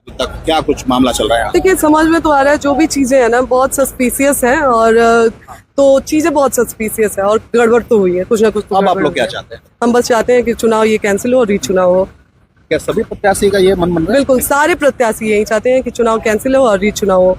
अभी तक क्या कुछ मामला चल रहा है? देखिए, समझ में तो आ रहा है जो भी चीजें हैं ना बहुत सस्पिशियस है, और तो चीजें बहुत सस्पिशियस है और गड़बड़ तो हुई है, कुछ ना कुछ तो अब आप गड़बड़ लोग क्या हुई है। चाहते हैं? हम बस चाहते हैं कि चुनाव ये कैंसिल हो और रीचुनाव हो। क्या सभी प्रत्याशी का ये मन बन रहा बिल्कुल, सारे प्रत्याशी यही चाहते हैं कि चुनाव कैंसिल हो और रीचुनाव हो।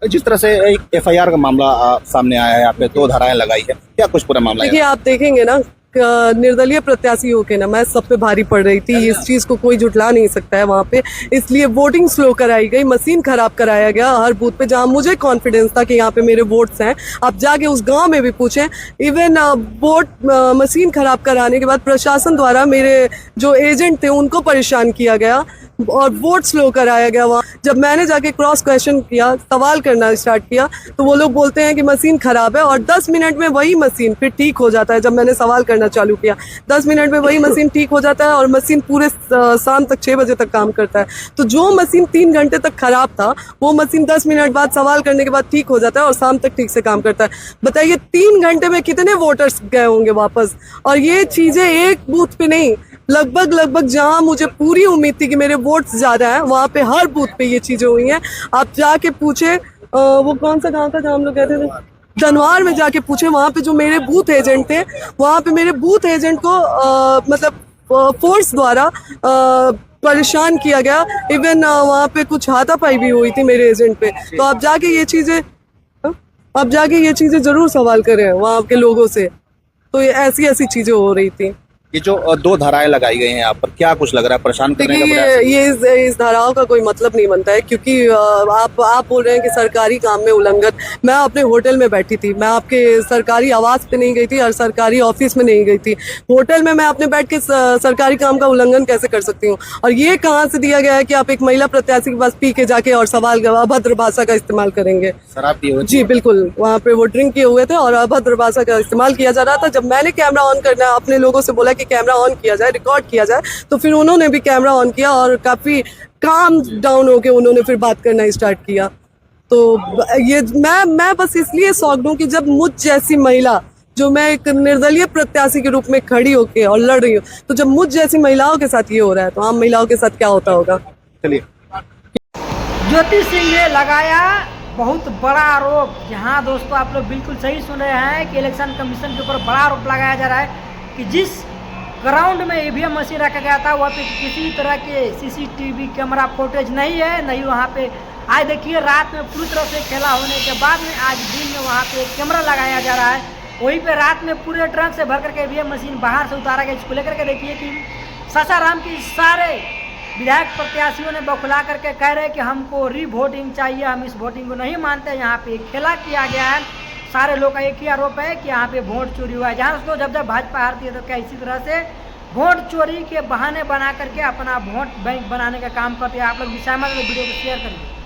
है? जिस तरह से एक एफआईआर का मामला सामने आया है, आपने 2 धाराएं लगाई है, क्या कुछ पूरा मामला देखिए, है? आप देखेंगे ना, निर्दलीय प्रत्याशी होके ना मैं सब पे भारी पड़ रही थी, इस चीज को कोई झुठला नहीं सकता है वहाँ पे। इसलिए वोटिंग स्लो कराई गई, मशीन खराब कराया गया हर बूथ पे, जहाँ मुझे कॉन्फिडेंस था कि यहाँ पे मेरे वोट्स हैं। आप जाके उस गांव में भी पूछें, इवन वोट मशीन खराब कराने के बाद प्रशासन द्वारा मेरे जो एजेंट थे उनको परेशान किया गया और वोट स्लो कराया गया वहाँ। जब मैंने जाके क्रॉस क्वेश्चन किया, सवाल करना स्टार्ट किया, तो वो लोग बोलते हैं कि मशीन खराब है, और 10 मिनट में वही मशीन फिर ठीक हो जाता है। जब मैंने सवाल करना चालू किया, 10 मिनट में वही मशीन ठीक हो जाता है और मशीन पूरे शाम तक 6 बजे तक काम करता है। तो जो मशीन 3 घंटे तक खराब था, वो मशीन 10 मिनट बाद सवाल करने के बाद ठीक हो जाता है और शाम तक ठीक से काम करता है। बताइए, 3 घंटे में कितने वोटर्स गए होंगे वापस? और ये चीजें एक बूथ पे नहीं, लगभग जहां मुझे पूरी उम्मीद थी कि मेरे वोट्स ज्यादा हैं, वहां पे हर बूथ पे ये चीजें हुई हैं। आप जाके पूछे, वो कौन सा गांव था जहाँ हम लोग कहते थे, धनवार में जाके पूछे, वहां पे जो मेरे बूथ एजेंट थे, वहां पे मेरे बूथ एजेंट को मतलब फोर्स द्वारा परेशान किया गया। इवन वहां पे कुछ हाथापाई भी हुई थी मेरे एजेंट पे। तो आप जाके ये चीजें जरूर सवाल करें वहां के लोगों से। तो ये ऐसी चीजें हो रही थी। ये जो 2 धाराएं लगाई गई हैं यहाँ पर, क्या कुछ लग रहा है? परेशान करने का देखिए, प्रयास? ये इस धाराओं का कोई मतलब नहीं बनता है, क्योंकि आप बोल रहे हैं कि सरकारी काम में उल्लंघन। मैं अपने होटल में बैठी थी, मैं आपके सरकारी आवास पे नहीं गई थी और सरकारी ऑफिस में नहीं गई थी। होटल में मैं अपने बैठ के सरकारी काम का उल्लंघन कैसे कर सकती हूँ? और ये कहाँ से दिया गया है कि आप एक महिला प्रत्याशी के पास पी के जाके और सवाल अभद्र भाषा का इस्तेमाल करेंगे? शराब पिए हुए? जी बिल्कुल, वहाँ पे वो ड्रिंक किए हुए थे और अभद्र भाषा का इस्तेमाल किया जा रहा था। जब मैंने कैमरा ऑन करना अपने लोगों से बोला कि कैमरा ऑन किया जाए, रिकॉर्ड किया जाए, तो फिर उन्होंने भी कैमरा ऑन किया और काफी काम डाउन होके उन्होंने फिर बात करना स्टार्ट किया। तो ये मैं बस इसलिए शॉक्ड हूँ कि जब मुझ जैसी महिला, जो मैं एक निर्दलीय प्रत्याशी के रूप में खड़ी होके और लड़ रही हूँ, तो जब मुझ जैसी महिलाओं के साथ ये हो रहा है, तो आम महिलाओं के साथ क्या होता होगा? चलिए। ज्योति सिंह ने लगाया बहुत बड़ा आरोप। जहां दोस्तों आप लोग बिल्कुल सही सुन रहे हैं कि इलेक्शन कमीशन के ऊपर बड़ा आरोप लगाया जा रहा है कि जिस ग्राउंड में ईवीएम मशीन रखा गया था वहाँ पे किसी तरह के सीसीटीवी कैमरा फुटेज नहीं है, नहीं वहाँ पे। आज देखिए, रात में पूरी तरह से खेला होने के बाद में आज दिन में वहाँ पे कैमरा लगाया जा रहा है। वहीं पे रात में पूरे ट्रक से भर करके ईवीएम मशीन बाहर से उतारा गया। इसको लेकर के देखिए कि सासाराम की सारे विधायक प्रत्याशियों ने बौखला करके कह रहे हैं कि हमको रीवोटिंग चाहिए, हम इस वोटिंग को नहीं मानते। यहाँ पे खेला किया गया है। सारे लोग का एक ही आरोप है कि यहाँ पे वोट चोरी हुआ है। जहाँ दोस्तों जब भाजपा हारती है तो क्या इसी तरह से वोट चोरी के बहाने बना करके अपना वोट बैंक बनाने का काम करते हैं। आप लोग भी सहमत हैं? वीडियो को शेयर करिए।